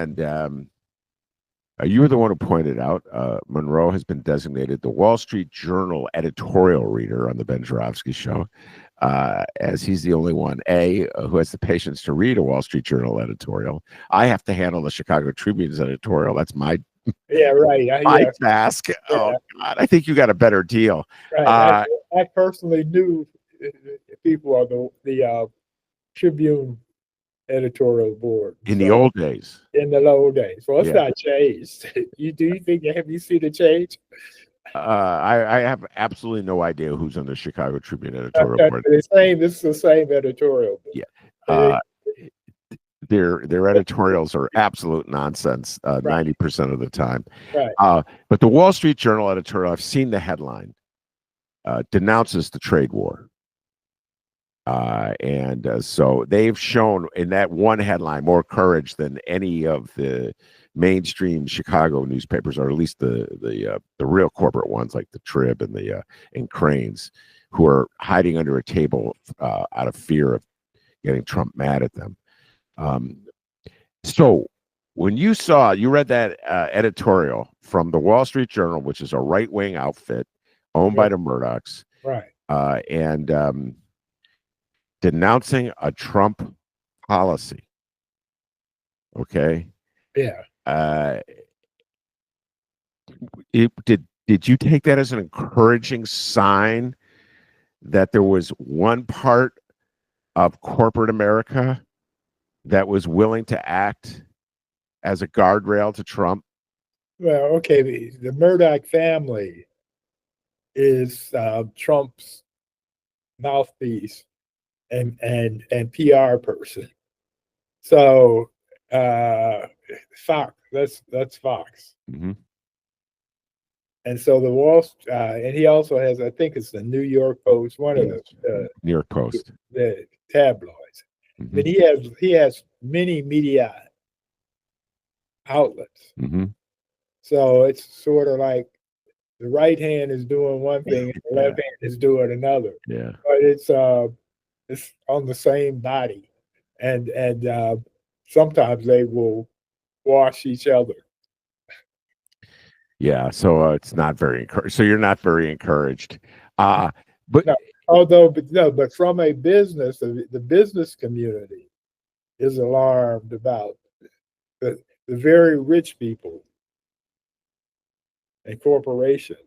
And you were the one who pointed out Monroe has been designated the Wall Street Journal editorial reader on the Ben Joravsky Show, as he's the only one, who has the patience to read a Wall Street Journal editorial. I have to handle the Chicago Tribune's editorial. That's my right. my task. Yeah. Oh, God, I think you got a better deal. Right. I personally knew people on the Tribune editorial board. In the old days. In the old days. Well, it's Yeah. not changed. Have you seen the change? I have absolutely no idea who's on the Chicago Tribune editorial board. This is the same editorial board. Yeah. Their editorials are absolute nonsense 90% of the time. Right. But the Wall Street Journal editorial, I've seen the headline, denounces the trade war. So they've shown in that one headline more courage than any of the mainstream Chicago newspapers, or at least the real corporate ones like the Trib and Cranes, who are hiding under a table out of fear of getting Trump mad at them. So when you read that editorial from the Wall Street Journal, which is a right-wing outfit owned by the Murdochs, right, and denouncing a Trump policy. Okay. Yeah. Did you take that as an encouraging sign that there was one part of corporate America that was willing to act as a guardrail to Trump? Well, okay, the Murdoch family is Trump's mouthpiece and PR person. So Fox, that's Fox. Mm-hmm. And so the and he also has, I think it's the New York Post, one of the New York Post, the tabloids. Mm-hmm. But he has many media outlets. Mm-hmm. So it's sort of like the right hand is doing one thing and the left hand is doing another. Yeah. But it's on the same body, and sometimes they will wash each other. Yeah, so it's not very encouraged. So you're not very encouraged. But no, but from a business, the business community is alarmed about the very rich people and corporations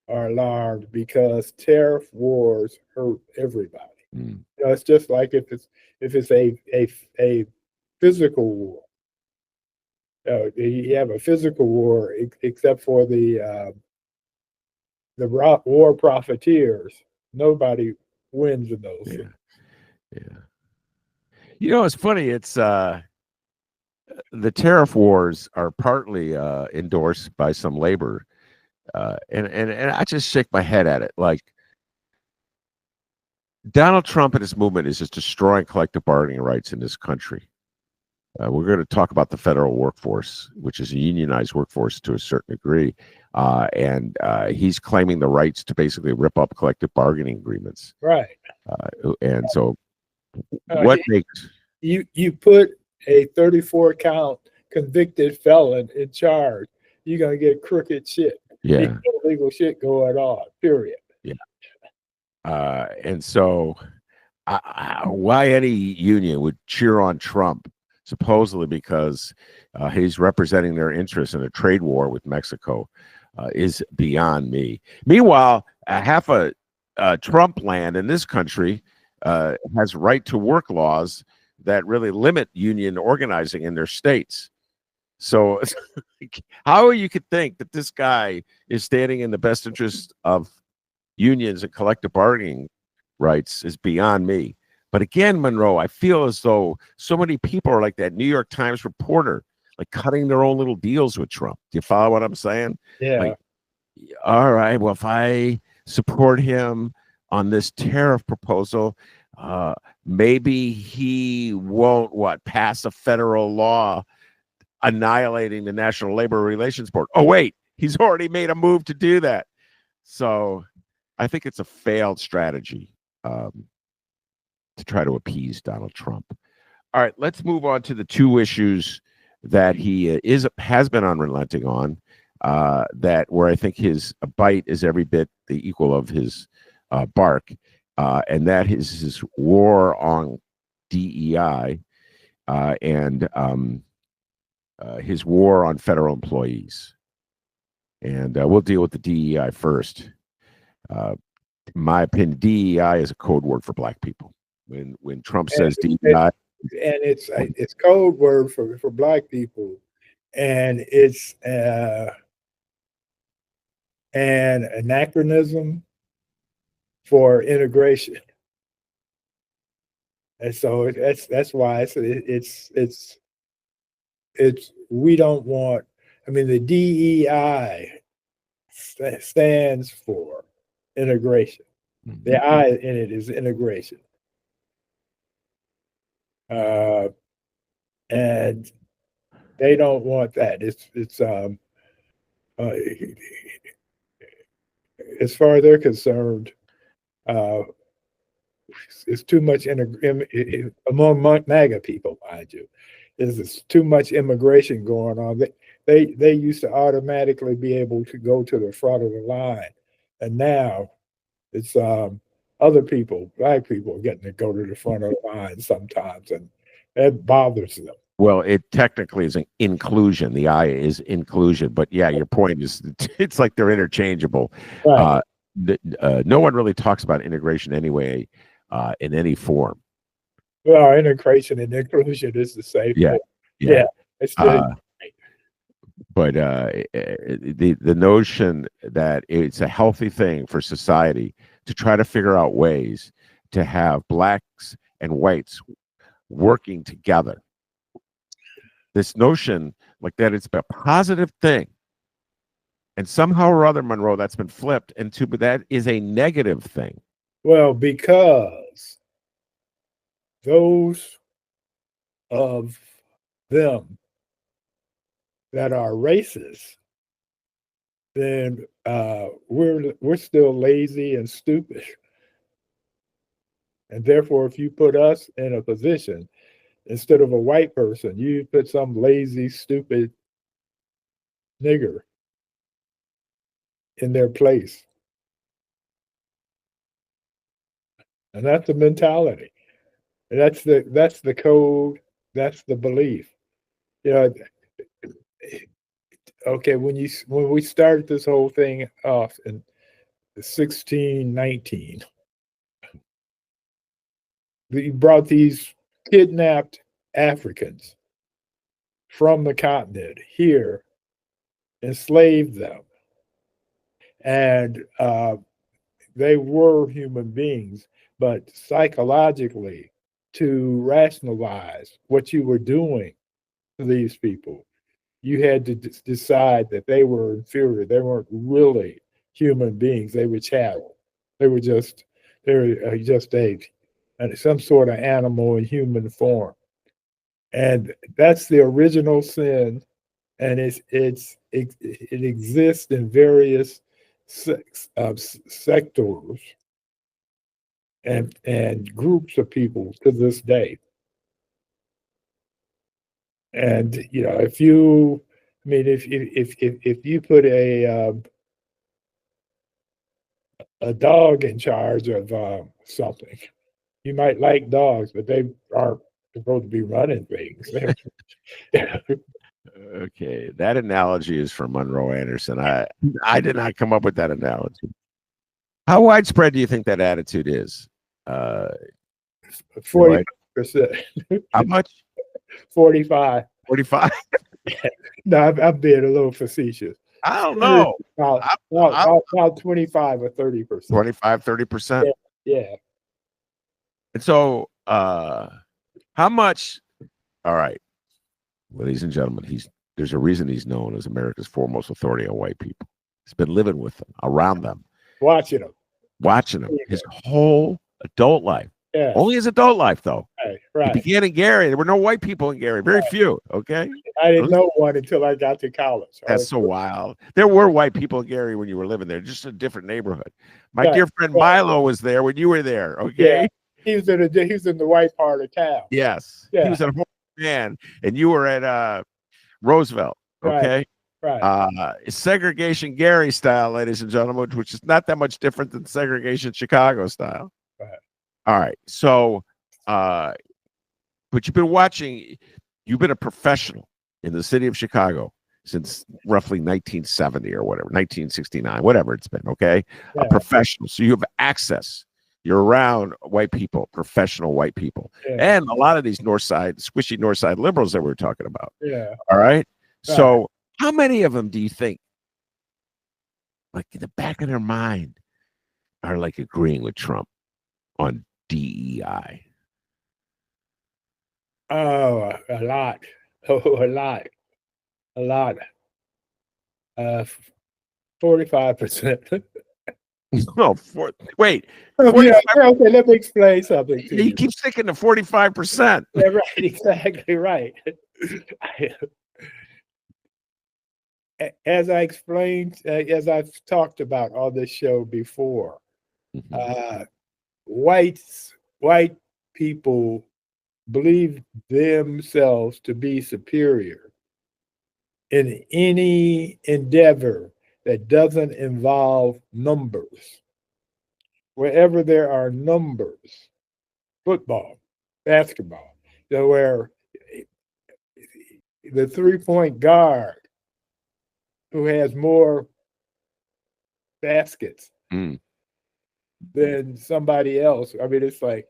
are alarmed because tariff wars hurt everybody. Mm. It's just like if it's a physical war. You have a physical war, except for the war profiteers. Nobody wins in those things. Yeah. It's funny. It's the tariff wars are partly endorsed by some labor, and I just shake my head at it. Like, Donald Trump and his movement is just destroying collective bargaining rights in this country. We're going to talk about the federal workforce, which is a unionized workforce to a certain degree. And he's claiming the rights to basically rip up collective bargaining agreements. Right. And so what makes... You put a 34-count convicted felon in charge, you're going to get crooked shit. Yeah. Illegal shit going on, period. Yeah. And so why any union would cheer on Trump, supposedly because he's representing their interests in a trade war with Mexico, is beyond me. Meanwhile, half of Trump land in this country has right to work laws that really limit union organizing in their states. So how you could think that this guy is standing in the best interest of unions and collective bargaining rights is beyond me. But again, Monroe, I feel as though so many people are like that New York Times reporter, like cutting their own little deals with Trump. Do you follow what I'm saying? Yeah. Like, all right, well, if I support him on this tariff proposal, maybe he won't pass a federal law annihilating the National Labor Relations Board. Oh, wait, he's already made a move to do that. So I think it's a failed strategy to try to appease Donald Trump. All right, let's move on to the two issues that he has been unrelenting on. That where I think his bite is every bit the equal of his bark, and that is his war on DEI and his war on federal employees. And we'll deal with the DEI first. In my opinion, DEI is a code word for black people. When Trump says DEI, and it's code word for black people, and it's an anachronism for integration. And so that's why it's we don't want. I mean, the DEI stands for integration. The I in it is integration, and they don't want that. It's as far as they're concerned, it's too much among MAGA people, mind you. There's too much immigration going on. They used to automatically be able to go to the front of the line, and now it's other people, black people, getting to go to the front of the line sometimes, and that bothers them. Well, it technically is an inclusion. The I is inclusion, but yeah, your point is it's like they're interchangeable. Right. No one really talks about integration anyway, in any form. Well, integration and inclusion is the same. Yeah, yeah. It's but the notion that it's a healthy thing for society to try to figure out ways to have blacks and whites working together. This notion like that it's a positive thing. And somehow or other, Monroe, that's been flipped into, but that is a negative thing. Well, because those of them that are racist, then we're still lazy and stupid. And therefore, if you put us in a position, instead of a white person, you put some lazy, stupid nigger in their place. And that's the mentality. And that's the code, that's the belief. You know, okay, when we started this whole thing off in 1619, we brought these kidnapped Africans from the continent here, enslaved them, and they were human beings, but psychologically, to rationalize what you were doing to these people, you had to decide that they were inferior. They weren't really human beings. They were chattel. They were just some sort of animal in human form. And that's the original sin, and it exists in various sectors and groups of people to this day. And if you put a dog in charge of something, you might like dogs, but they aren't supposed to be running things. Okay, that analogy is from Monroe Anderson. I did not come up with that analogy. How widespread do you think that attitude is? 40%. How much? 45. 45? No, I'm being a little facetious. I don't know. About 25 or 30%. 25, 30%? Yeah. And so, how much? All right, ladies and gentlemen, there's a reason he's known as America's foremost authority on white people. He's been living with them, around them, watching them his whole adult life. Yeah. Only his adult life, though. Right. He began in Gary. There were no white people in Gary. Very few. Okay. I didn't know one until I got to college. That's so wild. There were white people in Gary when you were living there, just a different neighborhood. My dear friend Milo was there when you were there. Okay. Yeah. He was in the white part of town. Yes. Yeah. He was at home man, and you were at Roosevelt. Right. Okay. Segregation Gary style, ladies and gentlemen, which is not that much different than segregation Chicago style. Right. All right. So, but you've been a professional in the city of Chicago since roughly 1970 or whatever, 1969, whatever it's been. Okay. Yeah. A professional. So you have access. You're around white people, professional white people, and a lot of these squishy North Side liberals that we were talking about. Yeah. All right. So, how many of them do you think, like in the back of their mind, are like agreeing with Trump on DEI? Oh, a lot. Oh, a lot. 45%. No, wait. Yeah, okay, let me explain something to You you. keep sticking to 45%. Yeah, right, exactly right. As I explained, as I've talked about on this show before, white people believe themselves to be superior in any endeavor that doesn't involve numbers. Wherever there are numbers, football, basketball, where the 3-point guard who has more baskets than somebody else. I mean, it's like,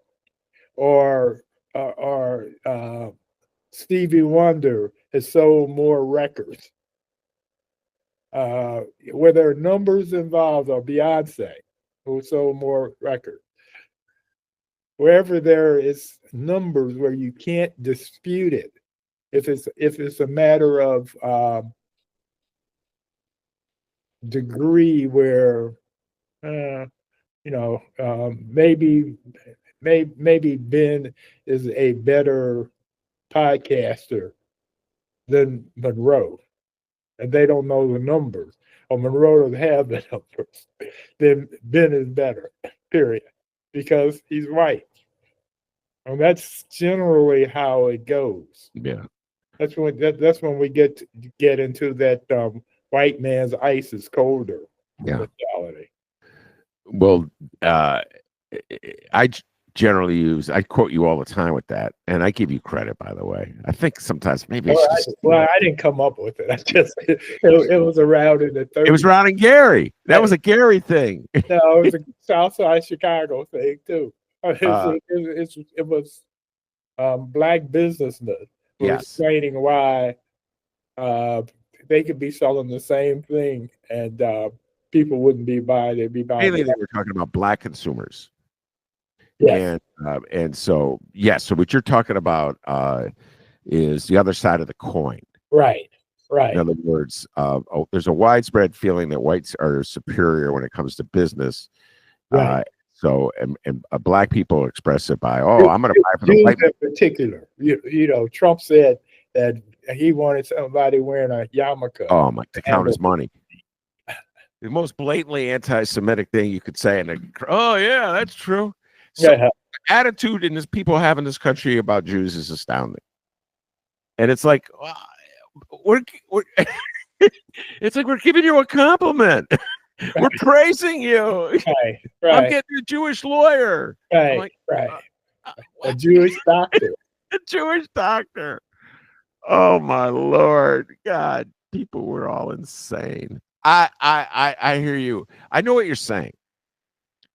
or Stevie Wonder has sold more records. Where there are numbers involved, or Beyonce, who sold more records. Wherever there is numbers where you can't dispute it, if it's a matter of degree where maybe Ben is a better podcaster than Monroe, and they don't know the numbers, or Monroe doesn't have the numbers, then Ben is better, period, because he's white. And that's generally how it goes. Yeah. That's when we get into that white man's ice is colder mentality. Well, I generally I quote you all the time with that, and I give you credit, by the way. I think sometimes maybe I didn't come up with it. I just it was around in the 30s. It was around in Gary. That was a Gary thing. No, it was a Southside Chicago thing too. It was black businessmen were explaining why they could be selling the same thing and people wouldn't be buying. They'd be buying. Mainly, they were talking about black consumers. Yes. And so so what you're talking about is the other side of the coin. Right. In other words, there's a widespread feeling that whites are superior when it comes to business. Right. And black people express it by, I'm going to buy from the white in particular. Trump said that he wanted somebody wearing a yarmulke. Oh my! To count his money. The most blatantly anti-Semitic thing you could say, and yeah, that's true. So the attitude in this people have in this country about Jews is astounding, and it's like we're it's like we're giving you a compliment. We're praising you. Right. I'm getting a Jewish lawyer. Right. A Jewish doctor. A Jewish doctor. Oh my Lord, God! People were all insane. I hear you. I know what you're saying.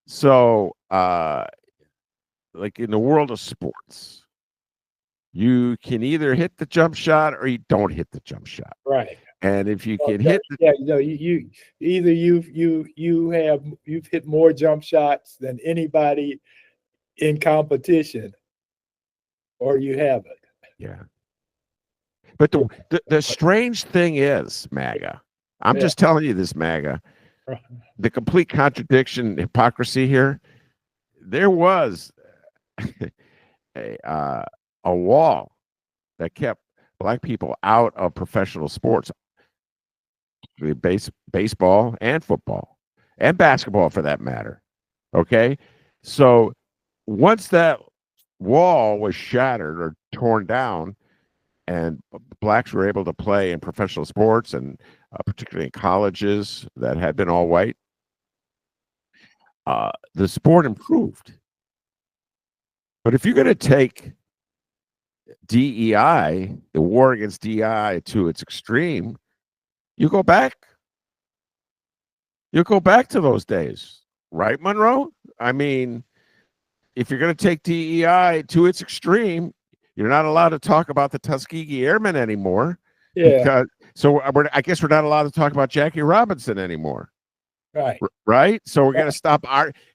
So, like in the world of sports, you can either hit the jump shot or you don't hit the jump shot. Right. And if you can hit you either you've hit more jump shots than anybody in competition, or you haven't. Yeah. But the strange thing is, MAGA, I'm just telling you this, MAGA, the complete contradiction, hypocrisy here, there was a wall that kept black people out of professional sports, baseball and football and basketball for that matter. Okay. So once that wall was shattered or torn down, and blacks were able to play in professional sports, and particularly in colleges that had been all white, the sport improved. But if you're going to take DEI, the war against DEI, to its extreme, you go back. You go back to those days, right, Monroe? I mean, if you're going to take DEI to its extreme, you're not allowed to talk about the Tuskegee Airmen anymore. Yeah. Because I guess we're not allowed to talk about Jackie Robinson anymore. Right. Right. So we're going to stop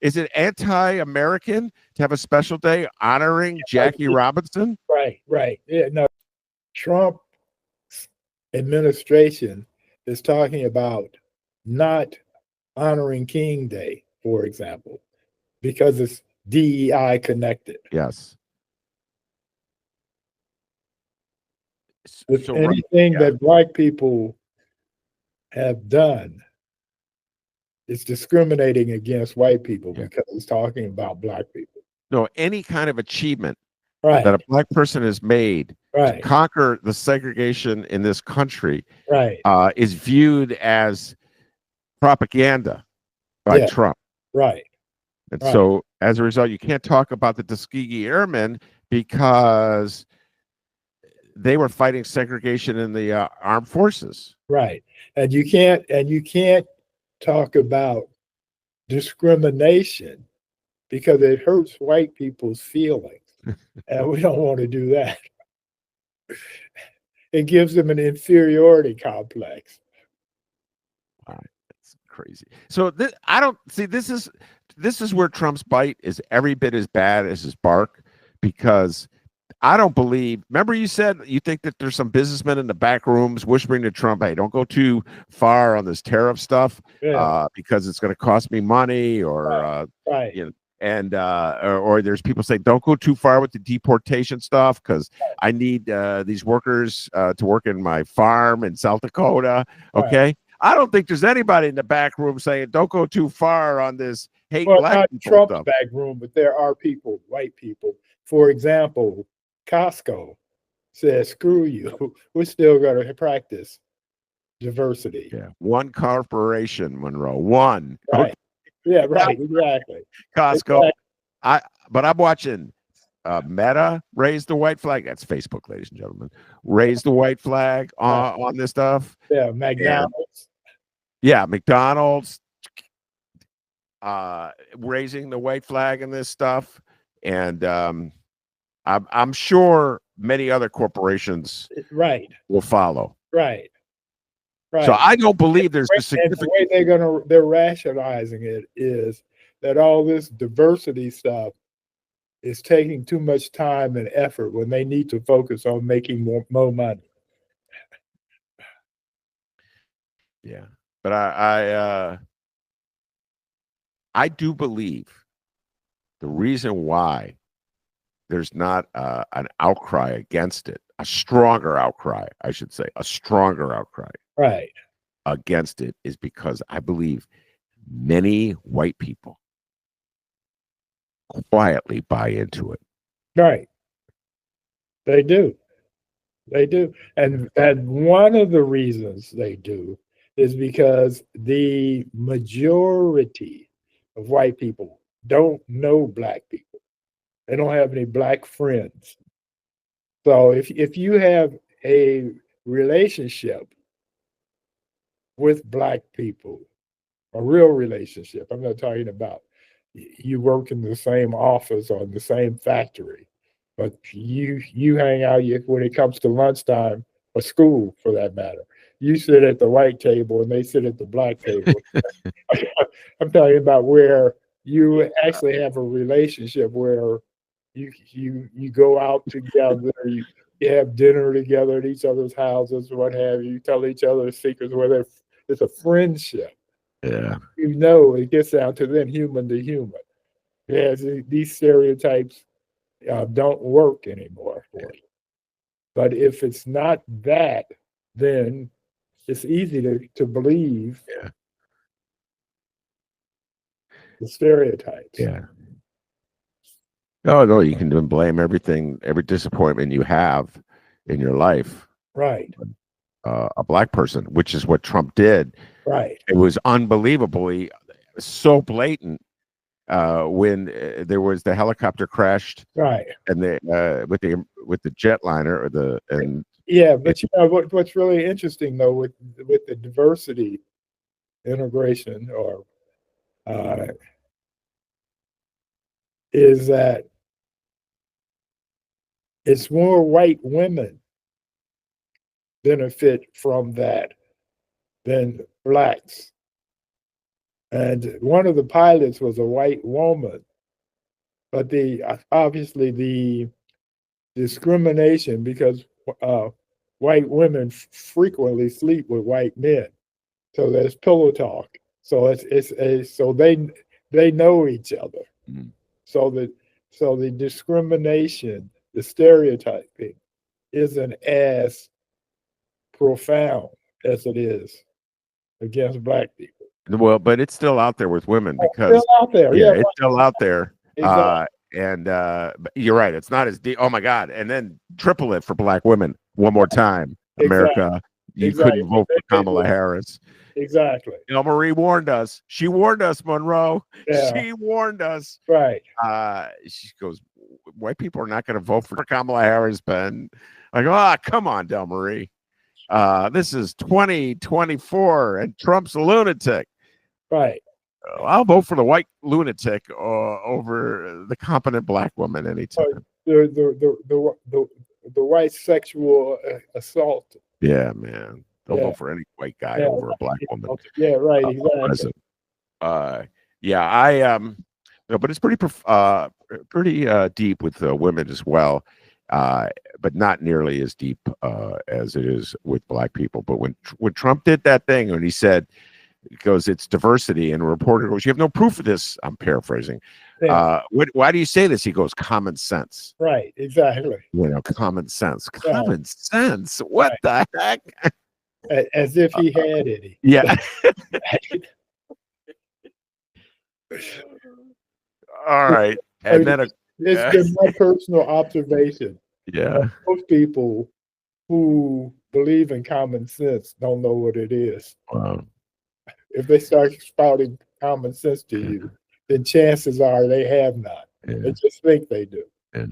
is it anti-American to have a special day honoring Jackie Robinson? Right. Right. Yeah. No, Trump administration is talking about not honoring King Day, for example, because it's DEI connected. Yes. With anything that black people have done, it's discriminating against white people because it's talking about black people. No, any kind of achievement right. that a black person has made right. to conquer the segregation in this country right. Is viewed as propaganda by Trump. Right. And so as a result, you can't talk about the Tuskegee Airmen because they were fighting segregation in the armed forces. Right. And you can't talk about discrimination because it hurts white people's feelings. And we don't want to do that. It gives them an inferiority complex. All right. That's crazy. So I don't see this is where Trump's bite is every bit as bad as his bark, because I don't believe. Remember, you said you think that there's some businessmen in the back rooms whispering to Trump, "Hey, don't go too far on this tariff stuff, because it's going to cost me money," or you know, and or there's people saying, "Don't go too far with the deportation stuff because I need these workers to work in my farm in South Dakota." Okay, I don't think there's anybody in the back room saying, "Don't go too far on this hate black people Trump's stuff." back room, but there are people, white people. For example, Costco says, "Screw you. We're still going to practice diversity." Yeah, one corporation, Monroe. One. Right. Okay. Yeah. Right. Exactly. Costco. But I'm watching Meta raise the white flag. That's Facebook, ladies and gentlemen. Raise the white flag on this stuff. Yeah. McDonald's. McDonald's raising the white flag in this stuff, and I'm sure many other corporations will follow. Right. So I don't believe there's a significant. And the way they're rationalizing it is that all this diversity stuff is taking too much time and effort when they need to focus on making more money. Yeah, but I do believe the reason why there's not an outcry against it, a stronger outcry, I should say, a stronger outcry against it, is because I believe many white people quietly buy into it. Right. They do. They do. And one of the reasons they do is because the majority of white people don't know black people. They don't have any black friends. So if you have a relationship with black people, a real relationship, I'm not talking about you work in the same office or in the same factory, but you hang out when it comes to lunchtime or school, for that matter. You sit at the white table and they sit at the black table. I'm talking about where you actually have a relationship where you go out together, you have dinner together at each other's houses, what have you. You tell each other secrets, where it's a friendship. Yeah. It gets down to then human to human. Yes, these stereotypes don't work anymore for you. But if it's not that, then it's easy to believe the stereotypes. Yeah. Oh no, you can blame everything, every disappointment you have in your life, Right. a black person, which is what Trump did. Right. It was unbelievably so blatant when there was the helicopter crashed, Right. and with the jetliner or the and Yeah, but you know what's really interesting though with the diversity integration or is that it's more white women benefit from that than blacks. And one of the pilots was a white woman, but obviously the discrimination because white women frequently sleep with white men, so there's pillow talk. So so they know each other. Mm. So the discrimination, the stereotyping, isn't as profound as it is against black people. well, but it's still out there with women Oh, still because out there, yeah, yeah, it's still out there. exactly, And but you're right, it's not as deep. Oh my God! And then triple it for black women one more time, exactly, America. You exactly. couldn't vote for Kamala Harris. Exactly. Marie warned us. She warned us, Monroe. Yeah. She warned us. Right. She goes, white people are not going to vote for Kamala Harris, Ben. I go, come on, Del Marie. This is 2024 and Trump's a lunatic. Right. I'll vote for the white lunatic over the competent black woman anytime. The white sexual assault. Yeah, man. They'll Yeah. vote for any white guy Yeah, over a black woman. Yeah, right, exactly. Yeah, but it's pretty deep with women as well, but not nearly as deep as it is with black people. But when Trump did that thing, when he said, "Because it's diversity," and a reporter goes, "You have no proof of this." I'm paraphrasing. Yeah. Why do you say this? He goes, "Common sense." Right, exactly. Common sense. Right. Common sense. What the heck? As if he had any. Yeah. All right. And then it's been my personal observation. Yeah. Most people who believe in common sense don't know what it is. Wow. If they start spouting common sense to you, then chances are they have not. Yeah. They just think they do. Yeah.